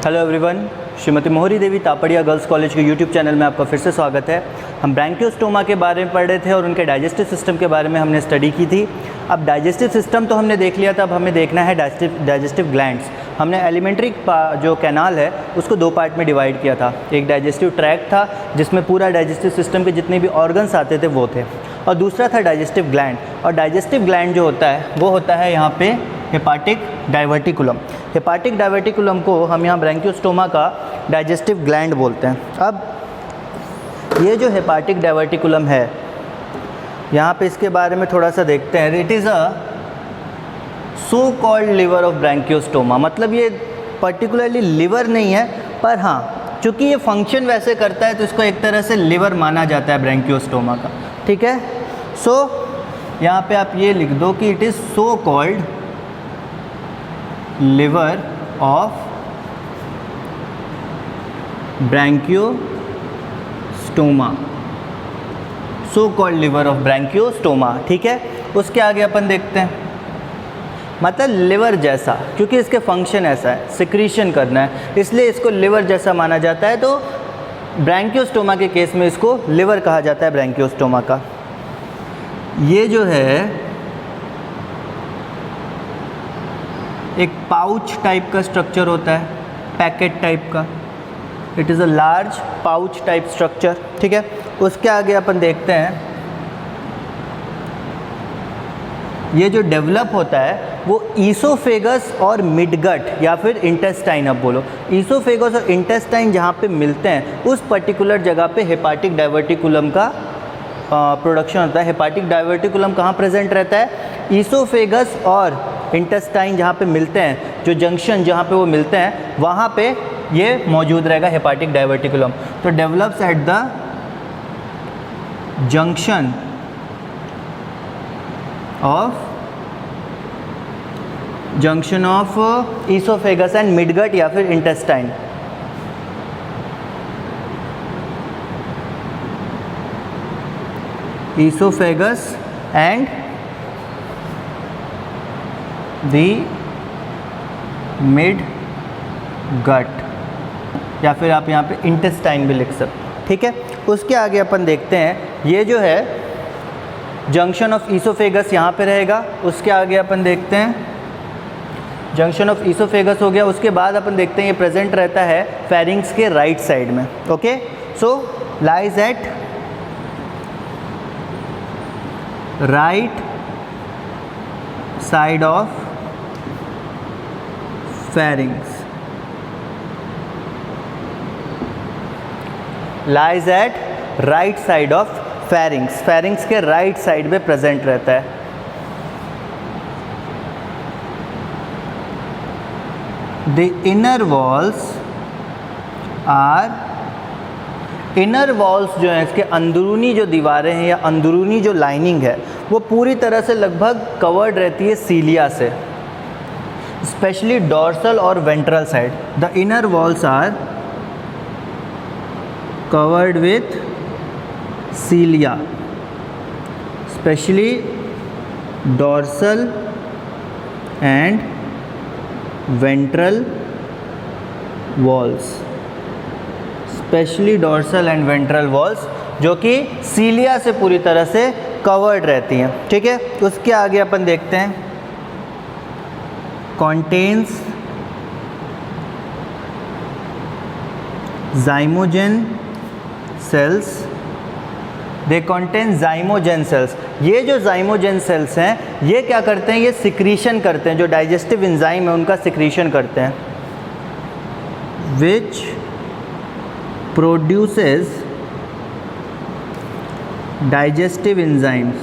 Hello everyone, Shrimati मोहरी देवी Tapadia girls college के YouTube channel में आपका फिर से स्वागत है। हम ब्रैंकियोस्टोमा के बारे में पढ़ रहे थे और उनके डाइजेस्टिव सिस्टम के बारे में हमने स्टडी की थी। अब डाइजेस्टिव सिस्टम तो हमने देख लिया था, अब हमें देखना है डाइजेस्टिव ग्लैंड्स। हमने एलिमेंट्री जो कैनाल है उसको दो पार्ट में डिवाइड किया था। एक डाइजेस्टिव ट्रैक्ट था जिसमें पूरा डाइजेस्टिव सिस्टम के जितने भी ऑर्गन्स आते थे वो थे, और दूसरा था डाइजेस्टिव ग्लैंड। और डाइजेस्टिव ग्लैंड जो होता है वो होता है यहाँ पे हेपाटिक डाइवर्टिकुलम। हेपाटिक डाइवर्टिकुलम को हम यहाँ ब्रैंकियोस्टोमा का डाइजेस्टिव ग्लैंड बोलते हैं। अब ये जो हेपाटिक डाइवर्टिकुलम है, यहाँ पे इसके बारे में थोड़ा सा देखते हैं। It is a so called liver of Branchiostoma, मतलब ये पर्टिकुलरली लिवर नहीं है, पर हाँ चूँकि ये फंक्शन वैसे करता है तो इसको एक तरह से लिवर माना जाता है ब्रैंकियोस्टोमा का। ठीक है, सो यहाँ पे आप ये लिख दो कि it is so called liver of Branchiostoma, so called liver of Branchiostoma. ठीक है, उसके आगे अपन देखते हैं, मतलब लिवर जैसा, क्योंकि इसके फंक्शन ऐसा है, सिक्रीशन करना है, इसलिए इसको लिवर जैसा माना जाता है। तो ब्रैंकियोस्टोमा के केस में इसको लिवर कहा जाता है ब्रैंकियोस्टोमा का। ये जो है एक पाउच टाइप का स्ट्रक्चर होता है, पैकेट टाइप का। It is a large pouch type structure. ठीक है, उसके आगे अपन देखते हैं, ये जो डेवलप होता है वो ईसोफेगस और मिडगट या फिर इंटेस्टाइन, अब बोलो ईसोफेगस और इंटेस्टाइन जहाँ पे मिलते हैं उस पर्टिकुलर जगह पे हेपाटिक डाइवर्टिकुलम का प्रोडक्शन होता है। हेपाटिक डाइवर्टिकुलम कहाँ प्रेजेंट रहता है? ईसोफेगस और इंटेस्टाइन जहाँ पे मिलते हैं, जो जंक्शन जहाँ पे वो मिलते हैं वहाँ पे ये मौजूद रहेगा हेपाटिक डाइवर्टिकुलम। तो develops at the junction of oesophagus and midgut या फिर intestine. Oesophagus and the mid gut, या फिर आप यहाँ पे इंटेस्टाइन भी लिख सकते। ठीक है, उसके आगे अपन देखते हैं, ये जो है जंक्शन ऑफ ईसोफेगस यहाँ पे रहेगा। उसके आगे अपन देखते हैं, जंक्शन ऑफ ईसोफेगस हो गया। उसके बाद अपन देखते हैं ये प्रेजेंट रहता है फेरिंग्स के राइट साइड में। Okay, so lies at right side of pharynx, lies at right side of pharynx, pharynx के राइट साइड में प्रेजेंट रहता है। द इनर वॉल्स जो हैं, इसके अंदरूनी जो दीवारें हैं या अंदरूनी जो लाइनिंग है वो पूरी तरह से लगभग कवर्ड रहती है सीलिया से, स्पेशली डॉर्सल और ventral side. The inner walls are covered with cilia, especially dorsal and ventral walls, especially dorsal and ventral walls, जो कि सीलिया से पूरी तरह से कवर्ड रहती हैं। ठीक है, उसके आगे अपन देखते हैं, contains zymogen cells, दे कॉन्टेन zymogen cells। ये जो zymogen cells हैं ये क्या करते हैं? ये सिक्रीशन करते हैं, जो डाइजेस्टिव एंजाइम है उनका सिक्रीशन करते हैं। Which produces digestive enzymes,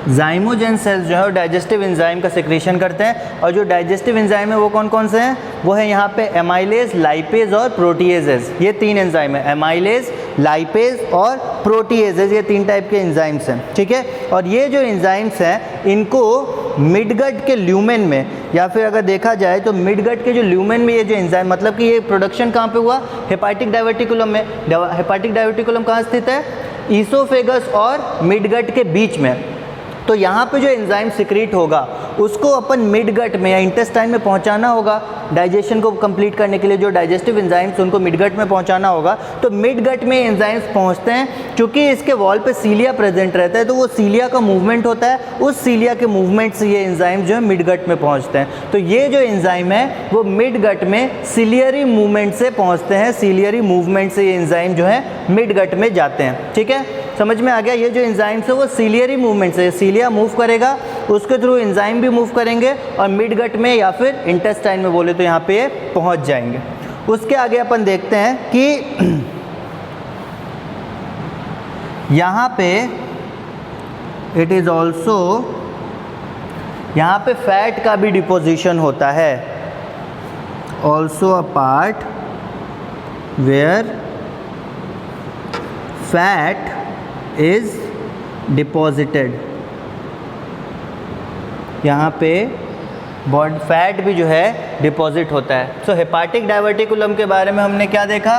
zymogen cells जो है वो डाइजेस्टिव एंजाइम का सिक्रीशन करते हैं। और जो डाइजेस्टिव एंजाइम है वो कौन कौन से हैं? वो है यहाँ पे एमाइलेज, लाइपेज और प्रोटीएजेज। ये तीन एंजाइम है, एमाइलेज, लाइपेज और प्रोटीएजेज, ये तीन टाइप के एंजाइम्स हैं। ठीक है, और ये जो एंजाइम्स हैं इनको मिडगट के ल्यूमेन में, या फिर अगर देखा जाए तो मिडगट के जो ल्यूमेन में ये जो एंजाइम, मतलब कि ये प्रोडक्शन कहाँ पे हुआ? हेपाटिक डाइवर्टिकुलम में। हेपाटिक डाइवर्टिकुलम कहाँ स्थित है? ईसोफेगस और मिडगट के बीच में। तो यहाँ पे जो एंजाइम सिक्रीट होगा उसको अपन मिड गट में या इंटेस्टाइन में पहुंचाना होगा डाइजेशन को कंप्लीट करने के लिए। जो डाइजेस्टिव एंजाइम्स उनको मिड गट में पहुंचाना होगा, तो मिड गट में एंजाइम्स पहुंचते हैं। क्योंकि इसके वॉल पे सीलिया प्रेजेंट रहता है, तो वो सीलिया का मूवमेंट होता है, उस सीलिया के मूवमेंट से ये एंजाइम जो है मिड गट में पहुंचते हैं। तो ये जो एंजाइम है वो मिड गट में सीलियरी मूवमेंट से पहुंचते हैं, सीलियरी मूवमेंट से ये एंजाइम जो है मिड गट में जाते हैं। ठीक है, समझ में आ गया। ये जो एंजाइम्स है वो सीलियरी मूवमेंट से, सीलिया मूव करेगा, उसके थ्रू एंजाइम भी मूव करेंगे और मिड गट में या फिर इंटेस्टाइन में बोले तो यहाँ पे ये पहुँच जाएंगे। उसके आगे अपन देखते हैं कि यहाँ पे इट इज़ ऑल्सो, यहाँ पे फैट का भी डिपोजिशन होता है, also a part where fat is deposited. यहाँ पे बॉडी फैट भी जो है डिपॉजिट होता है। सो हेपाटिक डाइवर्टिकुलम के बारे में हमने क्या देखा?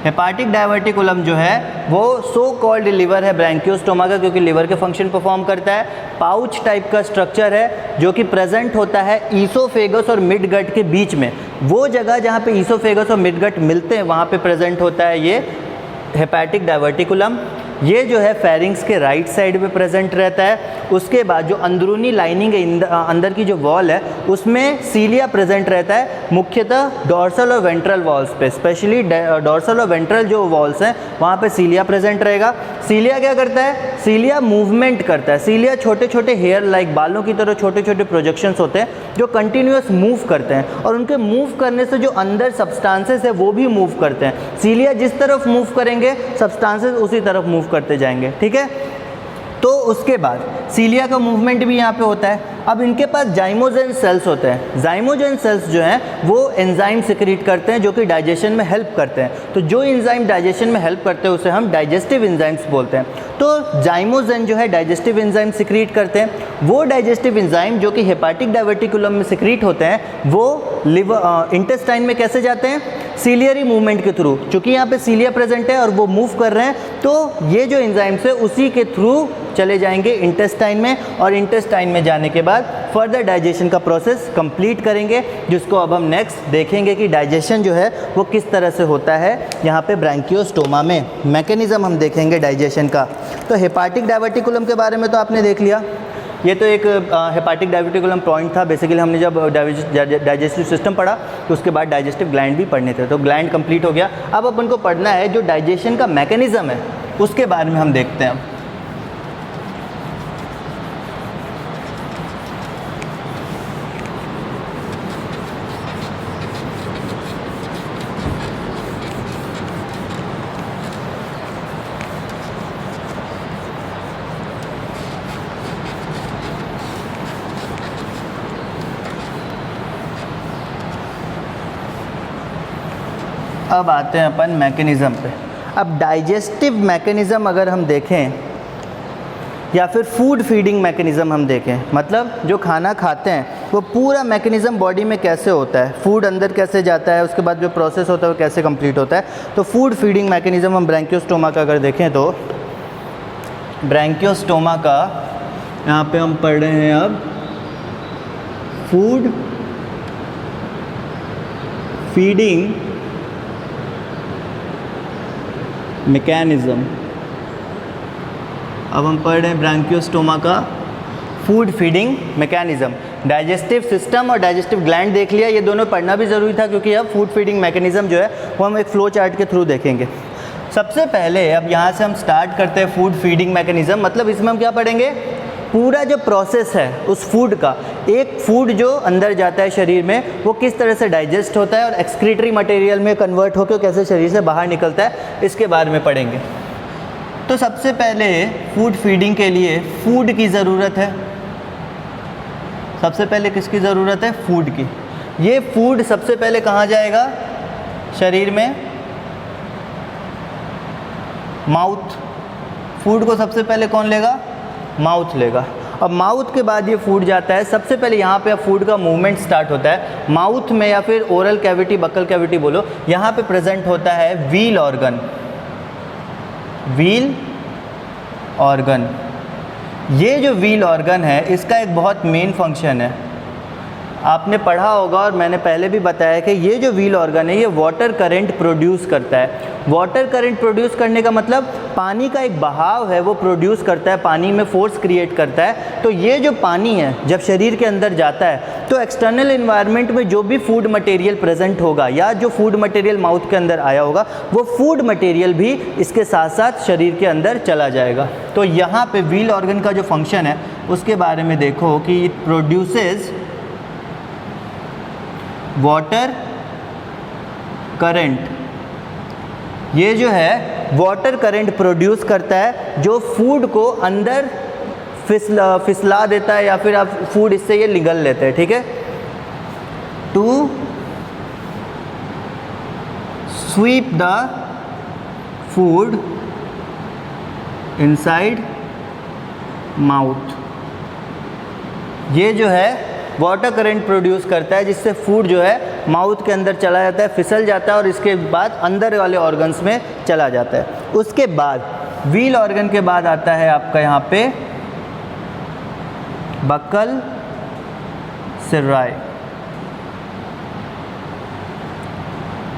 हेपाटिक डाइवर्टिकुलम जो है वो सो कॉल्ड लिवर है ब्रैंकियोस्टोमा का, क्योंकि लिवर के फंक्शन परफॉर्म करता है। पाउच टाइप का स्ट्रक्चर है जो कि प्रेजेंट होता है ईसोफेगस और मिड गट के बीच में। वो जगह जहाँ पे ईसोफेगस और मिड गट मिलते हैं वहाँ पे प्रेजेंट होता है ये हेपाटिक डाइवर्टिकुलम। ये जो है फेरिंग्स के राइट साइड में प्रेजेंट रहता है। उसके बाद जो अंदरूनी लाइनिंग है, अंदर की जो वॉल है, उसमें सीलिया प्रेजेंट रहता है, मुख्यतः डॉर्सल और वेंट्रल वॉल्स पे। स्पेशली डॉर्सल और वेंट्रल जो वॉल्स हैं वहाँ पे सीलिया प्रेजेंट रहेगा। सीलिया क्या करता है? सीलिया मूवमेंट करता है। सीलिया छोटे छोटे हेयर लाइक बालों की तरह छोटे छोटे प्रोजेक्शंस होते हैं जो कंटिन्यूस मूव करते हैं, और उनके मूव करने से जो अंदर सब्सटेंसेस है वो भी मूव करते हैं। सीलिया जिस तरफ मूव करेंगे सब्सटेंसेस उसी तरफ मूव करते जाएंगे। ठीक है, तो उसके बाद सीलिया का मूवमेंट भी यहाँ पे होता है। अब इनके पास जाइमोजेन सेल्स होते हैं। जाइमोजेन सेल्स जो हैं वो एंजाइम सिक्रीट करते हैं जो कि डाइजेशन में हेल्प करते हैं। तो जो एंजाइम डाइजेशन में हेल्प करते हैं उसे हम डाइजेस्टिव एंजाइम्स बोलते हैं। तो जाइमोजेन जो है डाइजेस्टिव एंजाइम सिक्रीट करते हैं। वो डाइजेस्टिव एंजाइम जो कि हेपाटिक डाइवर्टिकुलम में सिक्रीट होते हैं वो लिवर इंटेस्टाइन में कैसे जाते हैं? सीलियरी मूवमेंट के थ्रू। चूँकि यहाँ पे सीलिया प्रेजेंट है और वो मूव कर रहे हैं, तो ये जो एंजाइम्स है उसी के थ्रू चले जाएंगे इंटेस्टाइन में, और इंटेस्टाइन में जाने के बाद फर्दर डाइजेशन का प्रोसेस कंप्लीट करेंगे, जिसको अब हम नेक्स्ट देखेंगे कि डाइजेशन जो है वो किस तरह से होता है यहाँ पे ब्रैंकियोस्टोमा में। मैकेनिज्म हम देखेंगे डाइजेशन का। तो हेपाटिक डाइवर्टिकुलम के बारे में तो आपने देख लिया। ये तो एक हेपाटिक डाइवर्टिकुलम पॉइंट था। बेसिकली हमने जब डाइजेस्टिव सिस्टम पढ़ा तो उसके बाद डाइजेस्टिव ग्लैंड भी पढ़ने थे, तो ग्लैंड कंप्लीट हो गया। अब अपन को पढ़ना है जो डाइजेशन का मैकेनिज्म है उसके बारे में हम देखते हैं। अब आते हैं अपन मैकेनिज़्म पे। अब डाइजेस्टिव मैकेनिज़्म अगर हम देखें या फिर फूड फीडिंग मैकेनिज़्म हम देखें, मतलब जो खाना खाते हैं वो पूरा मैकेनिज़्म बॉडी में कैसे होता है, फूड अंदर कैसे जाता है, उसके बाद जो प्रोसेस होता है वो कैसे कंप्लीट होता है। तो फूड फीडिंग मैकेनिज़्म हम ब्रैंकियोस्टोमा का अगर देखें तो ब्रैंकियोस्टोमा का यहाँ पे हम पढ़ रहे हैं अब फूड फीडिंग मैकेनिज़्म। अब हम पढ़ रहे हैं ब्रैंकियोस्टोमा का food feeding mechanism. Digestive system और डाइजेस्टिव ग्लैंड देख लिया, ये दोनों पढ़ना भी ज़रूरी था क्योंकि अब फूड फीडिंग मैकेनिज़्म जो है वो हम एक फ्लो चार्ट के थ्रू देखेंगे। सबसे पहले अब यहाँ से हम स्टार्ट करते हैं फूड फीडिंग मैकेनिज़्म। मतलब इसमें हम क्या पढ़ेंगे? पूरा जो प्रोसेस है उस फूड का, एक फूड जो अंदर जाता है शरीर में वो किस तरह से डाइजेस्ट होता है और एक्सक्रीटरी मटेरियल में कन्वर्ट होकर कैसे शरीर से बाहर निकलता है, इसके बारे में पढ़ेंगे। तो सबसे पहले फूड फीडिंग के लिए फूड की ज़रूरत है। सबसे पहले किसकी ज़रूरत है? फूड की। ये फूड सबसे पहले कहाँ जाएगा? शरीर में माउथ। फूड को सबसे पहले कौन लेगा? माउथ लेगा। अब माउथ के बाद ये फूड जाता है, सबसे पहले यहाँ पे फूड का मूवमेंट स्टार्ट होता है माउथ में या फिर ओरल कैविटी, बक्कल कैविटी बोलो, यहाँ पे प्रेजेंट होता है व्हील ऑर्गन। व्हील ऑर्गन ये जो व्हील ऑर्गन है इसका एक बहुत मेन फंक्शन है, आपने पढ़ा होगा और मैंने पहले भी बताया कि ये जो व्हील ऑर्गन है ये वाटर करंट प्रोड्यूस करता है। वाटर करंट प्रोड्यूस करने का मतलब पानी का एक बहाव है वो प्रोड्यूस करता है, पानी में फोर्स क्रिएट करता है। तो ये जो पानी है जब शरीर के अंदर जाता है तो एक्सटर्नल एनवायरनमेंट में जो भी फूड मटेरियल प्रेजेंट होगा या जो फूड मटेरियल माउथ के अंदर आया होगा वो फूड मटेरियल भी इसके साथ साथ शरीर के अंदर चला जाएगा। तो यहाँ पे व्हील ऑर्गन का जो फंक्शन है उसके बारे में देखो कि इट प्रोड्यूसेस वाटर करंट। ये जो है वाटर करंट प्रोड्यूस करता है जो फूड को अंदर फिसला देता है या फिर आप फूड इससे ये निगल लेते हैं, ठीक है। To sweep the food inside mouth. ये जो है वाटर करंट प्रोड्यूस करता है जिससे फूड जो है माउथ के अंदर चला जाता है, फिसल जाता है और इसके बाद अंदर वाले ऑर्गन्स में चला जाता है। उसके बाद व्हील ऑर्गन के बाद आता है आपका यहाँ पे बक्कल सिर्राई।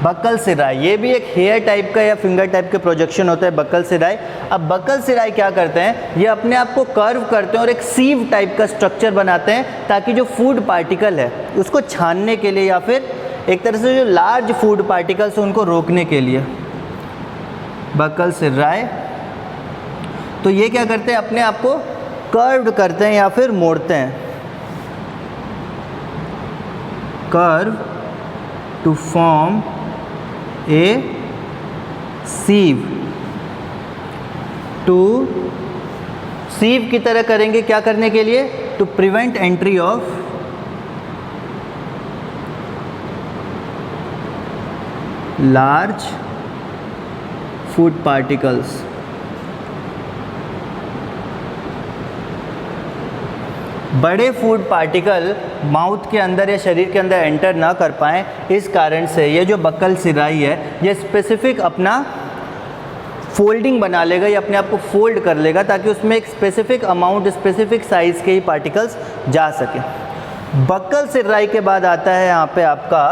बक्कल सिराई ये भी एक हेयर टाइप का या फिंगर टाइप के प्रोजेक्शन होता है बक्कल सिराई। अब बक्कल सिराई क्या करते हैं, ये अपने आप को कर्व करते हैं और एक सीव टाइप का स्ट्रक्चर बनाते हैं ताकि जो फूड पार्टिकल है उसको छानने के लिए या फिर एक तरह से जो लार्ज फूड पार्टिकल्स हैं उनको रोकने के लिए। बक्कल सिराई तो ये क्या करते हैं, अपने आप को कर्व्ड करते हैं या फिर मोड़ते हैं। Curve to form a sieve. To sieve की तरह करेंगे क्या करने के लिए, to prevent entry of large food particles. बड़े फूड पार्टिकल माउथ के अंदर या शरीर के अंदर एंटर ना कर पाएँ, इस कारण से ये जो बक्कल सिराई है ये स्पेसिफिक अपना फोल्डिंग बना लेगा, ये अपने आप को फोल्ड कर लेगा ताकि उसमें एक स्पेसिफिक अमाउंट स्पेसिफिक साइज़ के ही पार्टिकल्स जा सके। बक्कल सिराई के बाद आता है यहाँ पे आपका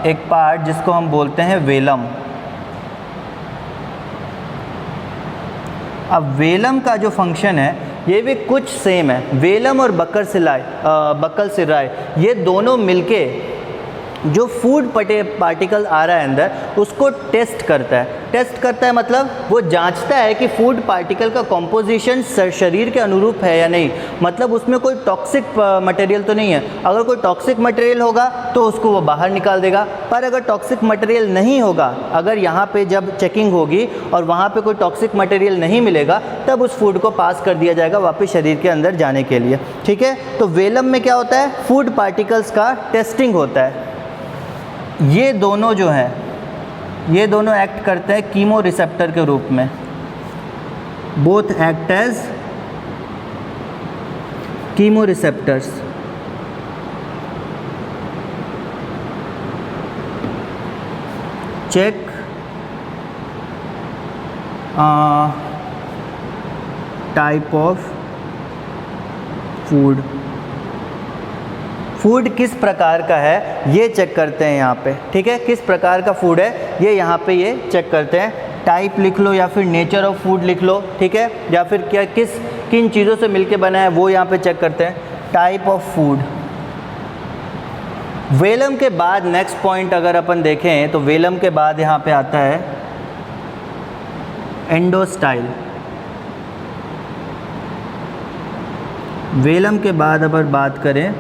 एक पार्ट जिसको हम बोलते हैं वेलम। अब वेलम का जो फंक्शन है ये भी कुछ सेम है। वेलम और बक्कल सिराई ये दोनों मिलके जो फूड पार्टिकल आ रहा है अंदर उसको टेस्ट करता है। टेस्ट करता है मतलब वो जांचता है कि फूड पार्टिकल का कॉम्पोजिशन शरीर के अनुरूप है या नहीं, मतलब उसमें कोई टॉक्सिक मटेरियल तो नहीं है। अगर कोई टॉक्सिक मटेरियल होगा तो उसको वो बाहर निकाल देगा, पर अगर टॉक्सिक मटेरियल नहीं होगा, अगर यहाँ पे जब चेकिंग होगी और वहाँ पे कोई टॉक्सिक मटेरियल नहीं मिलेगा तब उस फूड को पास कर दिया जाएगा वापस शरीर के अंदर जाने के लिए, ठीक है। तो वेलम में क्या होता है, फूड पार्टिकल्स का टेस्टिंग होता है। ये दोनों जो हैं ये दोनों एक्ट करते हैं कीमो रिसेप्टर के रूप में। Both act as chemo receptors. Check type of food, food किस प्रकार का है ये चेक करते हैं यहाँ पे, ठीक है। किस प्रकार का फूड है ये यहाँ पे ये चेक करते हैं। टाइप लिख लो या फिर नेचर ऑफ फूड लिख लो, ठीक है, या फिर क्या किन चीज़ों से मिलके बना है वो यहाँ पे चेक करते हैं। Type of food. वेलम के बाद नेक्स्ट पॉइंट अगर अपन देखें तो वेलम के बाद यहाँ पे आता है एंडोस्टाइल। वेलम के बाद अगर बात करें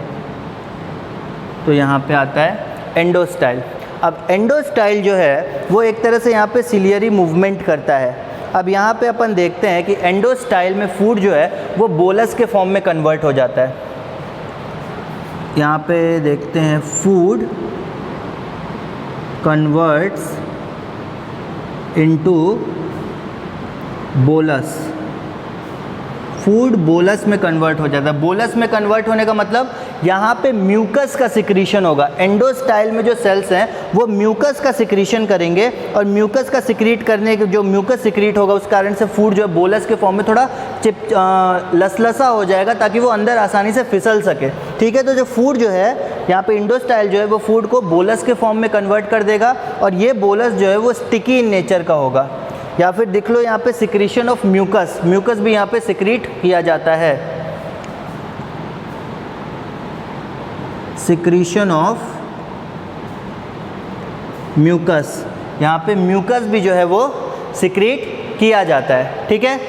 तो यहाँ पे आता है एंडोस्टाइल। अब एंडोस्टाइल जो है वो एक तरह से यहाँ पे सिलियरी मूवमेंट करता है। अब यहाँ पे अपन देखते हैं कि एंडोस्टाइल में फूड जो है वो बोलस के फॉर्म में कन्वर्ट हो जाता है। यहाँ पे देखते हैं food converts into bolus. Food bolus में कन्वर्ट हो जाता है। बोलस में कन्वर्ट होने का मतलब यहाँ पे म्यूकस का सिक्रीशन होगा। एंडोस्टाइल में जो सेल्स हैं वो म्यूकस का सिक्रीशन करेंगे और म्यूकस का सिक्रीट करने के जो म्यूकस सिक्रीट होगा उस कारण से फूड जो है बोलस के फॉर्म में थोड़ा लसलसा हो जाएगा ताकि वो अंदर आसानी से फिसल सके। ठीक है, तो जो फूड जो है यहाँ पे इंडोस्टाइल जो है वो फूड को बोलस के फॉर्म में कन्वर्ट कर देगा और ये बोलस जो है वो स्टिकी इन नेचर का होगा। या फिर देख लो यहाँ पे सिक्रीशन ऑफ म्यूकस, म्यूकस भी यहाँ पे सिक्रीट किया जाता है। सिक्रीशन ऑफ म्यूकस, यहाँ पे म्यूकस भी जो है वो सिक्रीट किया जाता है। ठीक है,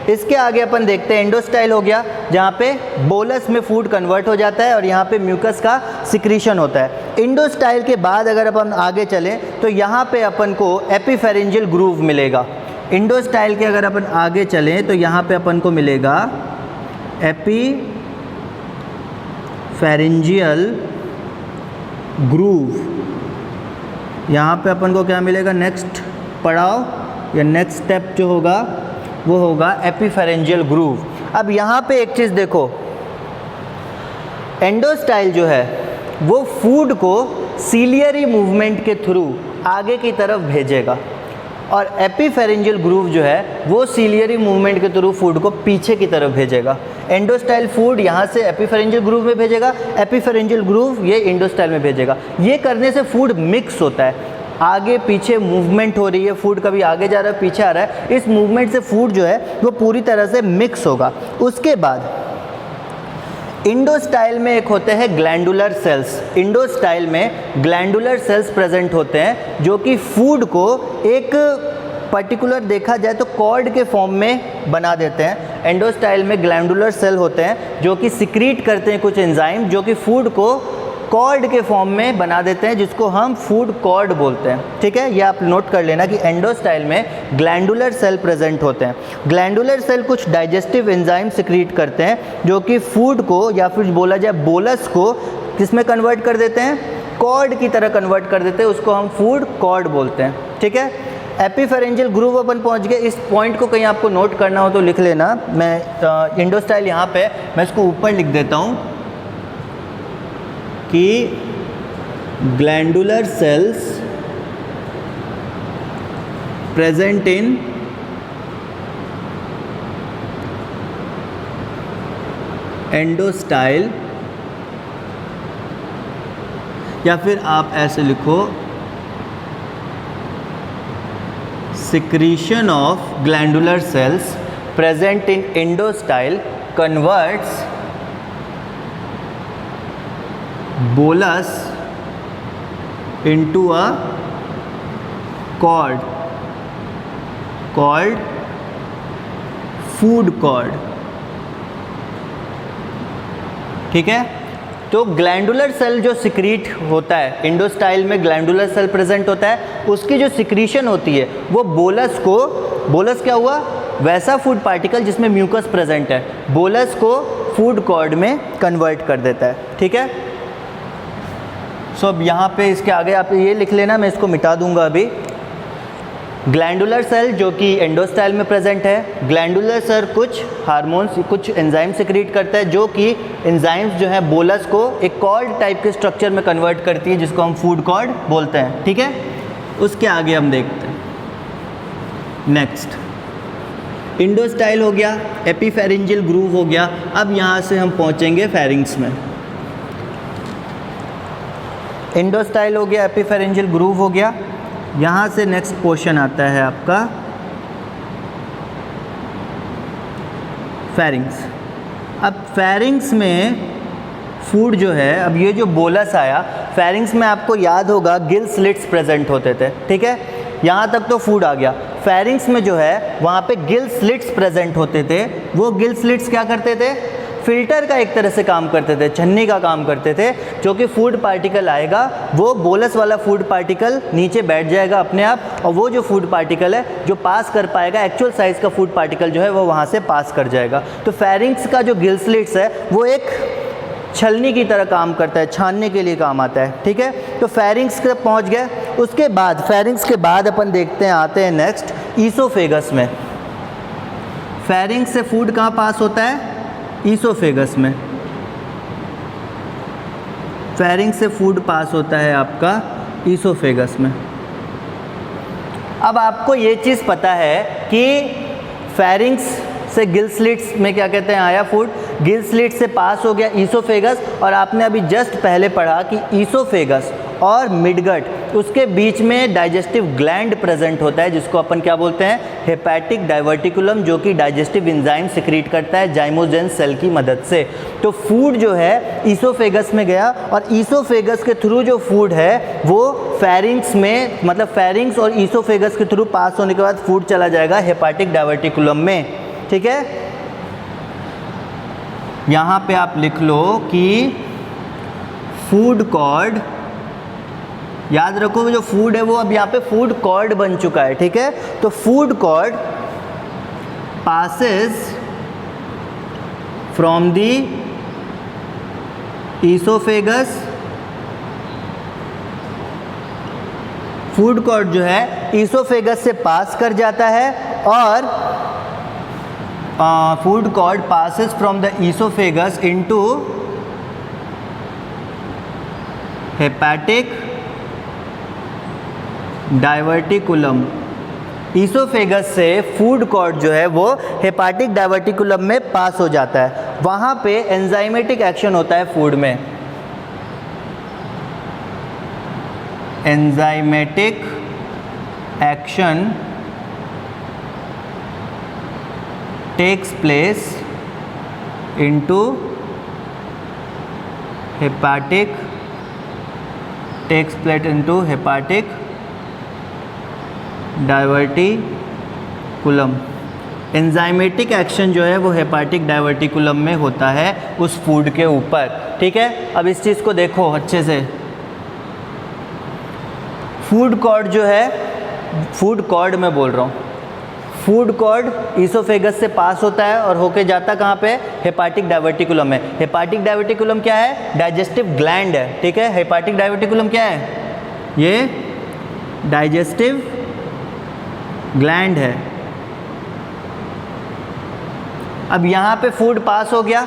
इसके आगे अपन देखते हैं एंडोस्टाइल हो गया जहाँ पे बोलस में फूड कन्वर्ट हो जाता है और यहाँ पे म्यूकस का सिक्रीशन होता है। इंडोस्टाइल के बाद अगर अपन आगे चलें तो यहाँ पे अपन को एपीफेरेंजियल ग्रूव मिलेगा। इंडोस्टाइल के अगर अपन आगे चलें तो यहाँ पे अपन को मिलेगा एपीफेरेंजियल ग्रूव। यहाँ पे अपन को क्या मिलेगा, नेक्स्ट पड़ाव या नेक्स्ट स्टेप जो होगा वो होगा एपीफेरेंजियल ग्रूव। अब यहाँ पे एक चीज़ देखो, एंडोस्टाइल जो है वो फूड को सीलियरी मूवमेंट के थ्रू आगे की तरफ भेजेगा और एपीफेरेंजियल ग्रूव जो है वो सीलियरी मूवमेंट के थ्रू फूड को पीछे की तरफ भेजेगा। एंडोस्टाइल फूड यहाँ से एपीफेरेंजियल ग्रूव में भेजेगा, एपीफेरेंजियल ग्रूव ये इंडोस्टाइल में भेजेगा। ये करने से फूड मिक्स होता है, आगे पीछे मूवमेंट हो रही है, फूड कभी आगे जा रहा है पीछे आ रहा है, इस मूवमेंट से फूड जो है वो पूरी तरह से मिक्स होगा। उसके बाद इंडोस्टाइल में एक होते हैं ग्लैंडुलर सेल्स। इंडोस्टाइल में ग्लैंडुलर सेल्स प्रेजेंट होते हैं जो कि फूड को एक पर्टिकुलर देखा जाए तो कॉर्ड के फॉर्म में बना देते हैं। एंडोस्टाइल में ग्लैंडुलर सेल होते हैं जो कि सिक्रीट करते हैं कुछ एंजाइम जो कि फूड को कॉर्ड के फॉर्म में बना देते हैं जिसको हम फूड कॉर्ड बोलते हैं। ठीक है, ये आप नोट कर लेना कि एंडोस्टाइल में ग्लैंडुलर सेल प्रेजेंट होते हैं। ग्लैंडुलर सेल कुछ डाइजेस्टिव एंजाइम सिक्रीट करते हैं जो कि फूड को या फिर बोला जाए बोलस को किसमें कन्वर्ट कर देते हैं, कॉर्ड की तरह कन्वर्ट कर देते हैं, उसको हम फूड कॉर्ड बोलते हैं। ठीक है, एपीफेरेंजियल ग्रूव अपन पहुंच गए। इस पॉइंट को कहीं आपको नोट करना हो तो लिख लेना। मैं इंडोस्टाइल यहाँ पे मैं इसको ऊपर लिख देता हूँ कि glandular cells present in endostyle, या फिर आप ऐसे लिखो secretion of glandular cells present in endostyle converts bolus into a cord called food cord। ठीक है, तो ग्लैंडुलर सेल जो सिक्रीट होता है, इंडोस्टाइल में ग्लैंडुलर सेल प्रेजेंट होता है, उसकी जो सिक्रीशन होती है वो बोलस को, बोलस क्या हुआ, वैसा फूड पार्टिकल जिसमें म्यूकस प्रेजेंट है, बोलस को फूड कॉर्ड में कन्वर्ट कर देता है। ठीक है, सो अब यहाँ पे इसके आगे आप ये लिख लेना, मैं इसको मिटा दूंगा अभी। ग्लैंडुलर सेल जो कि एंडोस्टाइल में प्रेजेंट है, ग्लैंडुलर सेल कुछ हार्मोन्स, कुछ एंजाइम सिक्रीट करता है जो कि एंजाइम्स जो है बोलस को एक कॉर्ड टाइप के स्ट्रक्चर में कन्वर्ट करती है जिसको हम फूड कॉर्ड बोलते हैं। ठीक है, उसके आगे हम देखते हैं नेक्स्ट। इंडोस्टाइल हो गया, एपीफेरेंजियल ग्रूव हो गया, अब यहाँ से हम पहुँचेंगे फेरिंग्स में। इंडोस्टाइल हो गया, एपीफेरेंजियल ग्रूव हो गया, यहाँ से नेक्स्ट पोर्शन आता है आपका फेरिंग्स। अब फेरिंग्स में फूड जो है, अब ये जो बोलस आया फेरिंग्स में आपको याद होगा गिल स्लिट्स प्रेजेंट होते थे। ठीक है, यहाँ तक तो फूड आ गया। फेरिंग्स में जो है वहाँ पे गिल स्लिट्स प्रेजेंट होते थे। वो गिल स्लिट्स क्या करते थे, फिल्टर का एक तरह से काम करते थे, छन्नी का काम करते थे, जो कि फूड पार्टिकल आएगा वो बोलस वाला फूड पार्टिकल नीचे बैठ जाएगा अपने आप, और वो जो फूड पार्टिकल है जो पास कर पाएगा, एक्चुअल साइज़ का फूड पार्टिकल जो है वो वहाँ से पास कर जाएगा। तो फेरिंग्स का जो गिल स्लिट्स है वो एक छलनी की तरह काम करता है, छानने के लिए काम आता है। ठीक है, तो फेरिंग्स तक पहुँच गए। उसके बाद फेरिंग्स के बाद अपन देखते हैं, आते हैं नेक्स्ट ईसोफेगस में। फेरिंग्स से फूड कहाँ पास होता है, ईसोफेगस में। फेरिंग्स से फूड पास होता है आपका ईसोफेगस में। अब आपको ये चीज़ पता है कि फेरिंग्स से गिल स्लिट्स में क्या कहते हैं, आया फूड, गिल स्लिट से पास हो गया ईसोफेगस, और आपने अभी जस्ट पहले पढ़ा कि ईसोफेगस और मिडगट उसके बीच में डाइजेस्टिव ग्लैंड प्रेजेंट होता है, जिसको अपन क्या बोलते हैं, हेपेटिक डाइवर्टिकुलम, जो कि डाइजेस्टिव एंजाइम सिक्रीट करता है जाइमोजेन सेल की मदद से। तो फूड जो है ईसोफेगस में गया, और ईसोफेगस के थ्रू जो फूड है वो फेरिंग्स में, मतलब फेरिंग्स और ईसोफेगस के थ्रू पास होने के बाद फूड चला जाएगा हेपेटिक डाइवर्टिकुलम में। ठीक है, यहाँ पे आप लिख लो कि फूड कॉर्ड, याद रखो जो फूड है वो अब यहाँ पे फूड कॉर्ड बन चुका है। ठीक है, तो food cord passes from the oesophagus, food cord जो है ईसोफेगस से पास कर जाता है, और food cord passes from the esophagus into hepatic diverticulum। Oesophagus से फूड कॉर्ड जो है वो हेपाटिक डाइवर्टिकुलम में पास हो जाता है, वहाँ पे एंजाइमेटिक एक्शन होता है फूड में, enzymatic action takes place into hepatic diverticulum. Enzymatic action जो है वो हेपाटिक डाइवर्टिकुलम में होता है उस फूड के ऊपर। ठीक है, अब इस चीज़ को देखो अच्छे से, फूड कॉर्ड जो है, फूड कॉर्ड मैं बोल रहा हूँ, फूड कॉर्ड ईसोफेगस से पास होता है और होके जाता कहाँ पे, हेपाटिक डाइवर्टिकुलम में। हेपाटिक डाइवर्टिकुलम क्या है, डाइजेस्टिव ग्लैंड है। ठीक है, हेपाटिक डाइवर्टिकुलम क्या है, ये डाइजेस्टिव ग्लैंड है। अब यहाँ पे फूड पास हो गया,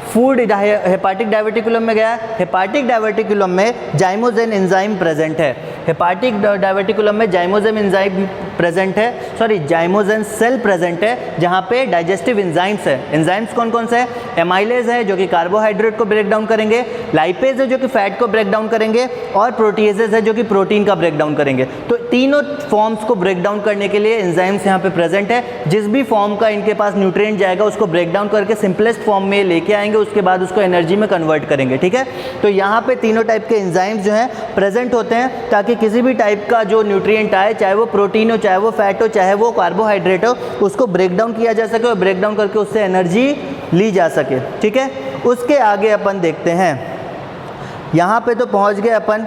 फूड हेपाटिक डाइवर्टिकुलम में गया, हेपाटिक डाइवर्टिकुलम में जाइमोजेन एंजाइम प्रेजेंट है, हेपाटिक डाइवर्टिकुलम में जाइमोजेन एंजाइम प्रेजेंट है, सॉरी जाइमोजेन सेल प्रेजेंट है, जहाँ पे डाइजेस्टिव एंजाइम्स है। एंजाइम्स कौन कौन से हैं, एमाइलेज है जो कि कार्बोहाइड्रेट को ब्रेक डाउन करेंगे, लाइपेज है जो कि फैट को ब्रेक डाउन करेंगे, और प्रोटीएजेज है जो कि प्रोटीन का ब्रेक डाउन करेंगे। तो तीनों फॉर्म्स को ब्रेक डाउन करने के लिए एंजाइम्स यहाँ पे प्रेजेंट है। जिस भी फॉर्म का इनके पास न्यूट्रिएंट जाएगा उसको ब्रेक डाउन करके सिंपलेस्ट फॉर्म में लेके आएंगे, उसके बाद उसको एनर्जी में कन्वर्ट करेंगे। ठीक है, तो यहाँ पे तीनों टाइप के एंजाइम्स जो हैं प्रेजेंट होते हैं, ताकि किसी भी टाइप का जो न्यूट्रिएंट आए, चाहे वो प्रोटीन हो, चाहे वो फैट हो, चाहे वो कार्बोहाइड्रेट हो, उसको ब्रेक डाउन किया जा सके और ब्रेक डाउन करके उससे एनर्जी ली जा सके। ठीक है, उसके आगे अपन देखते हैं, यहाँ पे तो पहुँच गए अपन,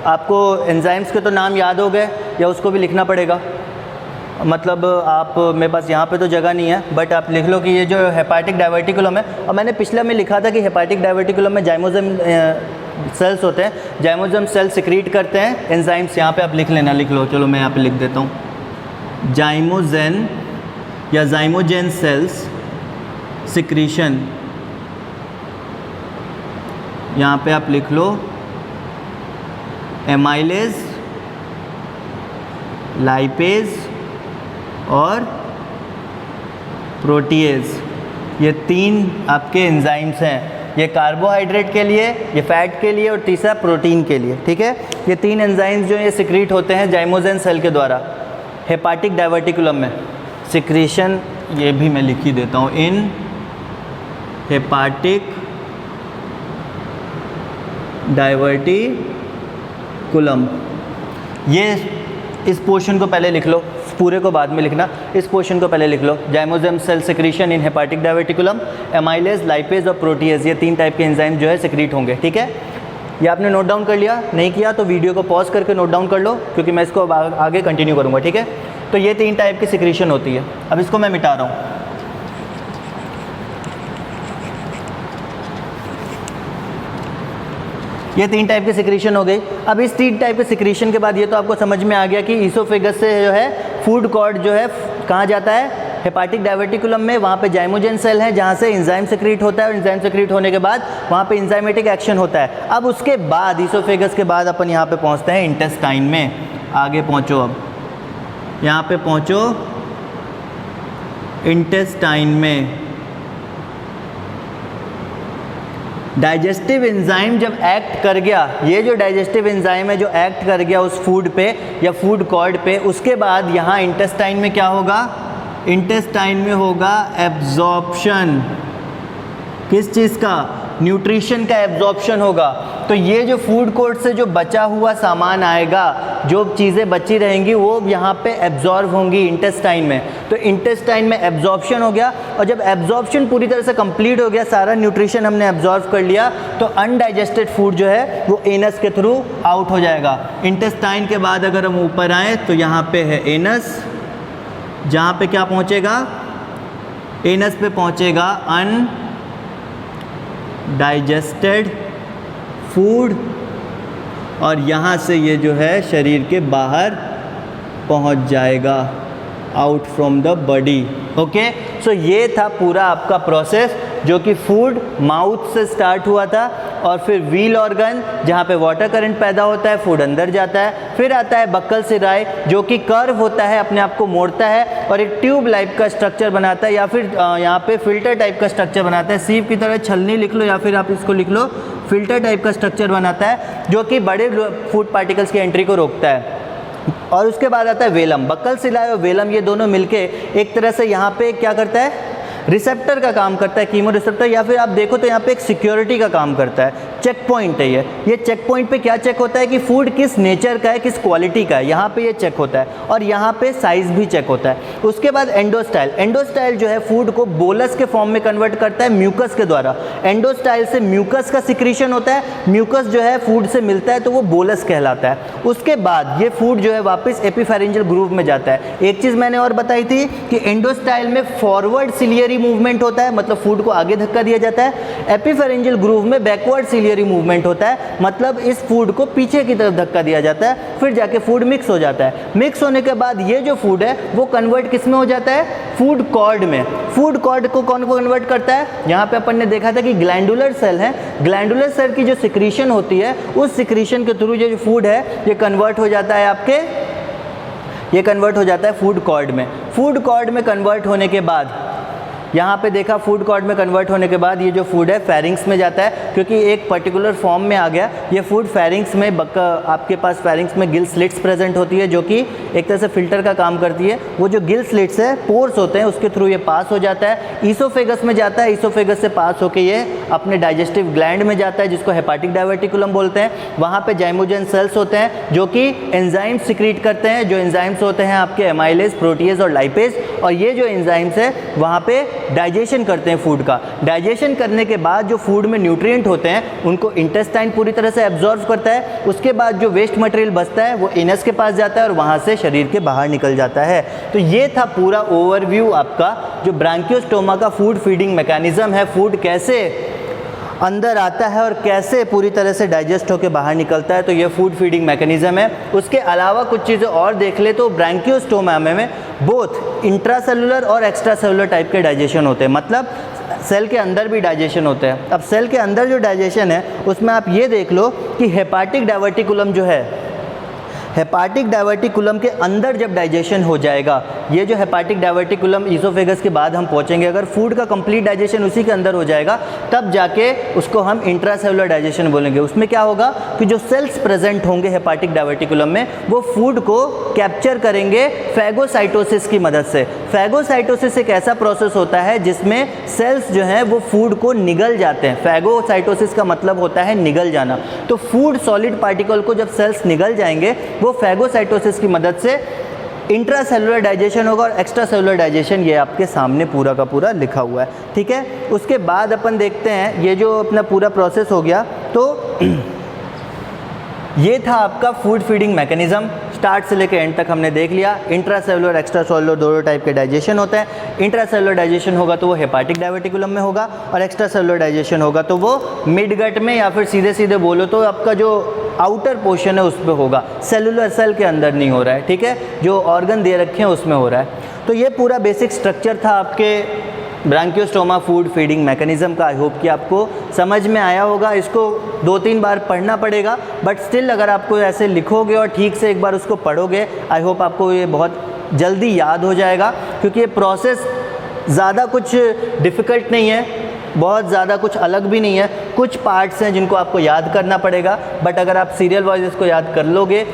आपको एंजाइम्स के तो नाम याद हो गए, या उसको भी लिखना पड़ेगा, मतलब आप, मेरे पास यहाँ पे तो जगह नहीं है, बट आप लिख लो कि ये जो हेपाटिक डाइवर्टिकुलम है, और मैंने पिछले में लिखा था कि हेपाटिक डाइवर्टिकुलम में जाइमोजेन सेल्स होते हैं, जाइमोजेन सेल सिक्रीट करते हैं एंजाइम्स। यहाँ पे आप लिख लेना, लिख लो, चलो मैं यहाँ पे लिख देता हूँ, जाइमोजेन या जाइमोजेन सेल्स सिक्रीशन, यहाँ पे आप लिख लो एमाइलेज, लाइपेज और प्रोटीएज, ये तीन आपके एंजाइम्स हैं। ये कार्बोहाइड्रेट के लिए, ये फैट के लिए, और तीसरा प्रोटीन के लिए। ठीक है, ये तीन एंजाइम्स जो ये सिक्रीट होते हैं जाइमोजेन सेल के द्वारा हेपाटिक डाइवर्टिकुलम में। सिक्रीशन ये भी मैं लिख ही देता हूँ, इन हेपाटिक डाइवर्टिकुलम। ये इस पोर्शन को पहले लिख लो, पूरे को बाद में लिखना, इस पोर्शन को पहले लिख लो। Zymogen cell secretion in hepatic diverticulum, amylase, lipase और प्रोटीएज, ये तीन टाइप के एंजाइम जो है सिक्रीट होंगे। ठीक है, ये आपने नोट डाउन कर लिया, नहीं किया तो वीडियो को पॉज करके नोट डाउन कर लो, क्योंकि मैं इसको आगे कंटिन्यू करूँगा। ठीक है, तो ये तीन टाइप की सिक्रीशन होती है। अब इसको मैं मिटा रहा हूँ। ये तीन टाइप की सिक्रीशन हो गई। अब इस तीन टाइप के सिक्रीशन के बाद ये तो आपको समझ में आ गया कि ईसोफेगस से जो है फूड कॉर्ड जो है कहाँ जाता है, हेपाटिक डायवर्टिकुलम में वहाँ पे जाइमोजन सेल है जहाँ से एंजाइम सेक्रेट होता है और एंजाइम सेक्रेट होने के बाद वहाँ पे एंजाइमेटिक एक्शन होता है। अब उसके बाद ईसोफेगस के बाद अपन यहाँ पे पहुँचते हैं इंटेस्टाइन में। आगे पहुँचो, अब यहाँ पे पहुँचो इंटेस्टाइन में। डाइजेस्टिव एंजाइम जब एक्ट कर गया, ये जो डाइजेस्टिव एंजाइम है जो एक्ट कर गया उस फूड पे या फूड कॉर्ड पे, उसके बाद यहाँ इंटेस्टाइन में क्या होगा? इंटेस्टाइन में होगा एब्जॉर्प्शन। किस चीज़ का? न्यूट्रिशन का एब्जॉर्प्शन होगा। तो ये जो फूड कोर्ट से जो बचा हुआ सामान आएगा, जो चीज़ें बची रहेंगी वो यहाँ पे एब्जॉर्ब होंगी इंटेस्टाइन में। तो इंटेस्टाइन में एब्जॉर्प्शन हो गया, और जब एब्जॉर्प्शन पूरी तरह से कंप्लीट हो गया, सारा न्यूट्रिशन हमने एब्जॉर्ब कर लिया, तो अनडाइजेस्टेड फूड जो है वो एनस के थ्रू आउट हो जाएगा। इंटेस्टाइन के बाद अगर हम ऊपर आएँ तो यहाँ पे है एनस, जहाँ पे क्या पहुँचेगा? एनस पे पहुँचेगा डाइजेस्टेड फूड, और यहाँ से ये जो है शरीर के बाहर पहुँच जाएगा, out from the body. Okay, so ये था पूरा आपका प्रोसेस जो कि फूड माउथ से स्टार्ट हुआ था, और फिर व्हील ऑर्गन जहाँ पे वाटर करंट पैदा होता है, फूड अंदर जाता है, फिर आता है बक्कल सिराई जो कि कर्व होता है, अपने आप को मोड़ता है और एक ट्यूब लाइप का स्ट्रक्चर बनाता है, या फिर यहाँ पे फिल्टर टाइप का स्ट्रक्चर बनाता है। सीप की तरह छलनी लिख लो या फिर आप इसको लिख लो, फिल्टर टाइप का स्ट्रक्चर बनाता है जो कि बड़े फूड पार्टिकल्स की एंट्री को रोकता है। और उसके बाद आता है वेलम। बक्कल सिलाई और वेलम ये दोनों मिलके एक तरह से यहाँ पे क्या करता है? रिसेप्टर का काम करता है, कीमो रिसेप्टर, या फिर आप देखो तो यहाँ पे एक सिक्योरिटी का काम करता है, चेक पॉइंट है ये चेक पॉइंट पे क्या चेक होता है कि फूड किस नेचर का है, किस क्वालिटी का है, यहाँ पे ये चेक होता है, और यहाँ पे साइज भी चेक होता है। उसके बाद एंडोस्टाइल। एंडोस्टाइल जो है फूड को बोलस के फॉर्म में कन्वर्ट करता है म्यूकस के द्वारा। एंडोस्टाइल से म्यूकस का सिक्रीशन होता है, म्यूकस जो है फूड से मिलता है तो वो बोलस कहलाता है। उसके बाद ये फूड जो है वापस एपिफेरेंजियल ग्रूव में जाता है। एक चीज़ मैंने और बताई थी कि एंडोस्टाइल में फॉरवर्ड सिलियरी मूवमेंट होता है, मतलब फूड को आगे धक्का दिया जाता है। एपिफेरेंजियल ग्रूव में बैकवर्ड सिलियरी मूवमेंट होता है, मतलब इस फूड को पीछे की तरफ धक्का दिया जाता है, फिर जाके फूड मिक्स हो जाता है। मिक्स होने के बाद ये जो फूड है वो कन्वर्ट किस में हो जाता है? फूड कॉर्ड में। फूड कॉर्ड को कौन को कन्वर्ट करता है? यहाँ पे अपन ने देखा था कि ग्लैंडुलर सेल है, ग्लैंडुलर सेल की जो सिक्रीशन होती है उस सिक्रीशन के थ्रू जो फूड है ये कन्वर्ट हो जाता है आपके, ये कन्वर्ट हो जाता है फूड कॉर्ड में। फूड कॉर्ड में कन्वर्ट होने के बाद यहाँ पे देखा, फूड कॉर्ड में कन्वर्ट होने के बाद ये जो फूड है फेरिंग्स में जाता है, क्योंकि एक पर्टिकुलर फॉर्म में आ गया ये फूड। फेरिंग्स में आपके पास फेरिंग्स में गिल स्लिट्स प्रेजेंट होती है जो कि एक तरह से फिल्टर का काम करती है। वो जो गिल स्लिट्स है, पोर्स होते हैं, उसके थ्रू ये पास हो जाता है, ईसोफेगस में जाता है। ईसोफेगस से पास होकर ये अपने डाइजेस्टिव ग्लैंड में जाता है जिसको हेपाटिक डायवर्टिकुलम बोलते हैं। वहाँ पे जाइमोजन सेल्स होते हैं जो कि एंजाइम सिक्रीट करते हैं, जो एंजाइम्स होते हैं आपके एमाइलेज, प्रोटीएज और लाइपेज, और ये जो एंजाइम्स है वहाँ पे डाइजेशन करते हैं फूड का। डाइजेशन करने के बाद जो फूड में न्यूट्रिएंट होते हैं उनको इंटेस्टाइन पूरी तरह से एब्जॉर्ब करता है। उसके बाद जो वेस्ट मटेरियल बचता है वो एनस के पास जाता है और वहाँ से शरीर के बाहर निकल जाता है। तो ये था पूरा ओवरव्यू आपका जो ब्रांकियोस्टोमा का फूड फीडिंग मैकेनिज्म है, फूड कैसे अंदर आता है और कैसे पूरी तरह से डाइजेस्ट होकर बाहर निकलता है। तो ये फूड फीडिंग मैकेनिज्म है। उसके अलावा कुछ चीज़ें और देख ले तो ब्रांकियोस्टोमा में बोथ इंट्रासेलुलर और एक्स्ट्रा सेलुलर टाइप के डाइजेशन होते हैं, मतलब सेल के अंदर भी डाइजेशन होते हैं। अब सेल के अंदर जो डाइजेशन है उसमें आप ये देख लो कि हेपाटिक डायवर्टिकुलम जो है, हेपाटिक डायवर्टिकुलम के अंदर जब डाइजेशन हो जाएगा, ये जो हेपाटिक डायवर्टिकुलम ईसोफेगस के बाद हम पहुंचेंगे, अगर फूड का कंप्लीट डाइजेशन उसी के अंदर हो जाएगा तब जाके उसको हम इंट्रासेलुलर डाइजेशन बोलेंगे। उसमें क्या होगा कि जो सेल्स प्रेजेंट होंगे हेपाटिक डायवर्टिकुलम में वो फूड को कैप्चर करेंगे फैगोसाइटोसिस की मदद से। फैगोसाइटोसिस एक ऐसा प्रोसेस होता है जिसमें सेल्स जो हैं वो फूड को निगल जाते हैं। फैगोसाइटोसिस का मतलब होता है निगल जाना। तो फूड सॉलिड पार्टिकल को जब सेल्स निगल जाएंगे वो फैगोसाइटोसिस की मदद से इंट्रासेलुलर डाइजेशन होगा और एक्स्ट्रा सेलुलर डाइजेशन ये आपके सामने पूरा का पूरा लिखा हुआ है, ठीक है। उसके बाद अपन देखते हैं ये जो अपना पूरा प्रोसेस हो गया, तो ये था आपका फूड फीडिंग मैकेनिज्म। स्टार्ट से लेकर एंड तक हमने देख लिया। इंट्रासेलुलर एक्स्ट्रा सेलुलर दोनों टाइप के डाइजेशन होते हैं। इंट्रासेलुलर डाइजेशन होगा तो वो हेपाटिक डायवर्टिकुलम में होगा, और एक्स्ट्रा सेलुलर डाइजेशन होगा तो वो मिड गट में, या फिर सीधे सीधे बोलो तो आपका जो आउटर पोर्शन है उस पर होगा, सेलुलर सेल के अंदर नहीं हो रहा है, ठीक है, जो ऑर्गन दे रखे हैं उसमें हो रहा है। तो ये पूरा बेसिक स्ट्रक्चर था आपके ब्रांकियोस्टोमा फूड फीडिंग मैकेनिज्म का। आई होप कि आपको समझ में आया होगा। इसको 2-3 बार पढ़ना पड़ेगा, बट स्टिल अगर आपको ऐसे लिखोगे और ठीक से एक बार उसको पढ़ोगे, आई होप आपको ये बहुत जल्दी याद हो जाएगा, क्योंकि ये प्रोसेस ज़्यादा कुछ डिफ़िकल्ट नहीं है, बहुत ज़्यादा कुछ अलग भी नहीं है। कुछ पार्ट्स हैं जिनको आपको याद करना पड़ेगा, बट अगर आप सीरियल वाइज इसको याद कर लोगे,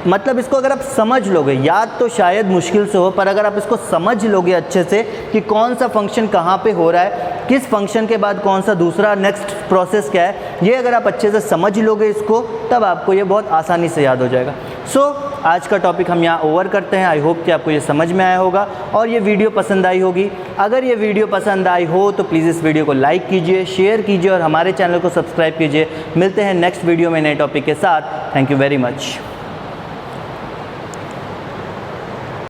मतलब इसको अगर आप समझ लोगे, याद तो शायद मुश्किल से हो, पर अगर आप इसको समझ लोगे अच्छे से कि कौन सा फंक्शन कहाँ पे हो रहा है, किस फंक्शन के बाद कौन सा दूसरा नेक्स्ट प्रोसेस क्या है, ये अगर आप अच्छे से समझ लोगे इसको, तब आपको ये बहुत आसानी से याद हो जाएगा। सो आज का टॉपिक हम यहाँ ओवर करते हैं। आई होप कि आपको ये समझ में आया होगा और ये वीडियो पसंद आई होगी। अगर ये वीडियो पसंद आई हो तो प्लीज़ इस वीडियो को लाइक कीजिए, शेयर कीजिए और हमारे चैनल को सब्सक्राइब कीजिए। मिलते हैं नेक्स्ट वीडियो में नए टॉपिक के साथ। Thank you very much.